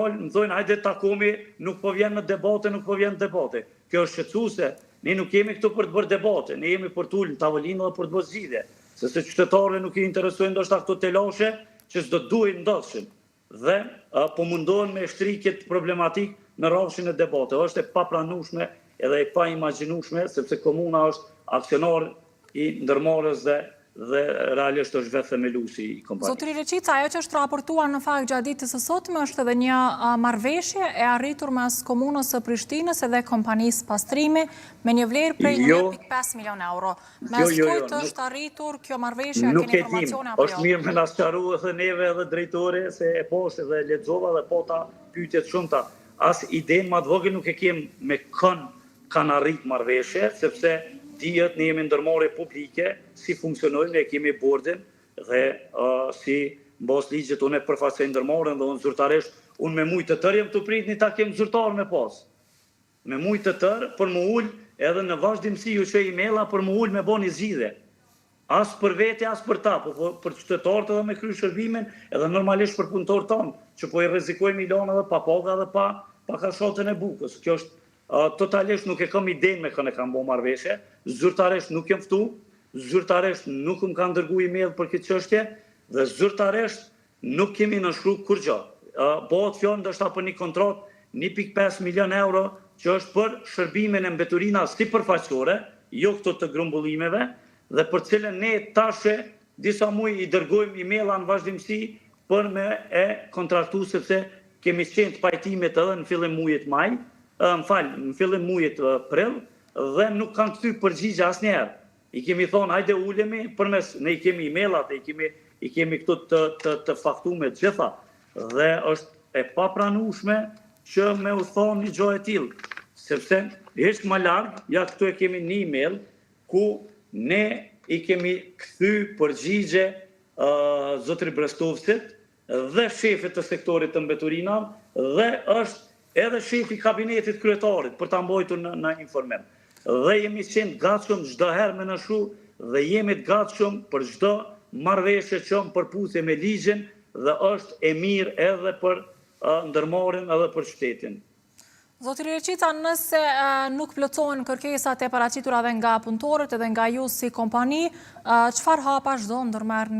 më thojnë, hajde takomi, nuk po vjen në debate, nuk po vjen në debate. Kjo është shqetësuese, ne nuk jemi këtu për të bërë debate, ne jemi për të ulë në tavolinë dhe për të bërë zgjidhje. Sepse qytetarëve nuk i interesojnë ndoshta këto telashe që s'do duhen ndodhin. Dhe po mundohen me shtri këtë problematik në rrafshin e debate. Është e papranueshme edhe e paimagjinueshme, sepse komuna është aksionar i ndërmarrës dhe realisht është vetë themeluesi i kompanisë. Zotëri Reqica, ajo që është raportuar në fakt gjatë ditës së sotme është edhe një marrëveshje e arritur mes komunës së Prishtinës edhe kompanisë pastrimi me një vlerë prej 1.5 milion euro. Mes kujt është arritur kjo marrëveshje, a keni informacione apo jo? Është mirë me na sqaru edhe neve edhe drejtori se e poshtë dhe lexova dhe po ta pyetjet shumëta. As ide më të vogël nuk e kem me kanë arrit marrëveshje, sepse dihet ne jemi ndërmarrje publike, si funksionojnë, ne kemi bordin dhe si mbas ligjet unë përfaqësoj ndërmarrjen dhe unë zyrtarisht, unë me mujtë të tërë jem të pritni ta kem zyrtar me pas. Me mujtë të tërë për më ul edhe në vazhdimsi ju shoj emaila për më ul me bën zgjidhje. As për vete, as për ta, po për qytetarët edhe me kry shërbimin, edhe normalisht për punëtorët tonë, që po i rrezikojmë milionë edhe pa paga dhe pa kashotën e bukës. Kjo është totalisht nuk e kam idenë me kënë e kam bo marrëveshje, zyrtarisht nuk jem ftu, zyrtarisht nuk më kanë dërgu email për këtë çështje dhe zyrtarisht nuk kemi nënshkru kur gjë. Bëhet fjalë ndoshta për një kontratë 1.5 milion euro që është për shërbimin e mbeturina sipërfaqësore, jo këto të grumbullimeve, dhe për cilën ne tashe disa muaj i dërgojmë emaila në vazhdimsi për me e kontraktu sepse kemi qenë të pajtimit edhe në fillim muajit maj, në fillim muajit prill dhe nuk kanë kthy përgjigje asnjëherë. I kemi thonë hajde ulemi përmes ne i kemi emailat, i kemi këtu të faktuar të gjitha dhe është e papranueshme që me u thonë një gjë e tillë, sepse hiç më larg, ja këtu e kemi një email ku ne i kemi kthy përgjigje zotëri Brestovcit dhe shefit të sektorit të mbeturinave dhe është edhe shefi kabinetit kryetarit për ta mbajtur në informim. Dhe jemi qenë gatshëm çdo herë me nështru dhe jemi të gatshëm për çdo marrëveshje që përputhje me ligjin dhe është e mirë edhe për ndërmarrjen edhe për shtetin. Zotëri Reqica, nëse nuk plotësohen kërkesat e paraqitura edhe nga punëtorët edhe nga ju si kompani, çfarë hapash do ndërmerrni?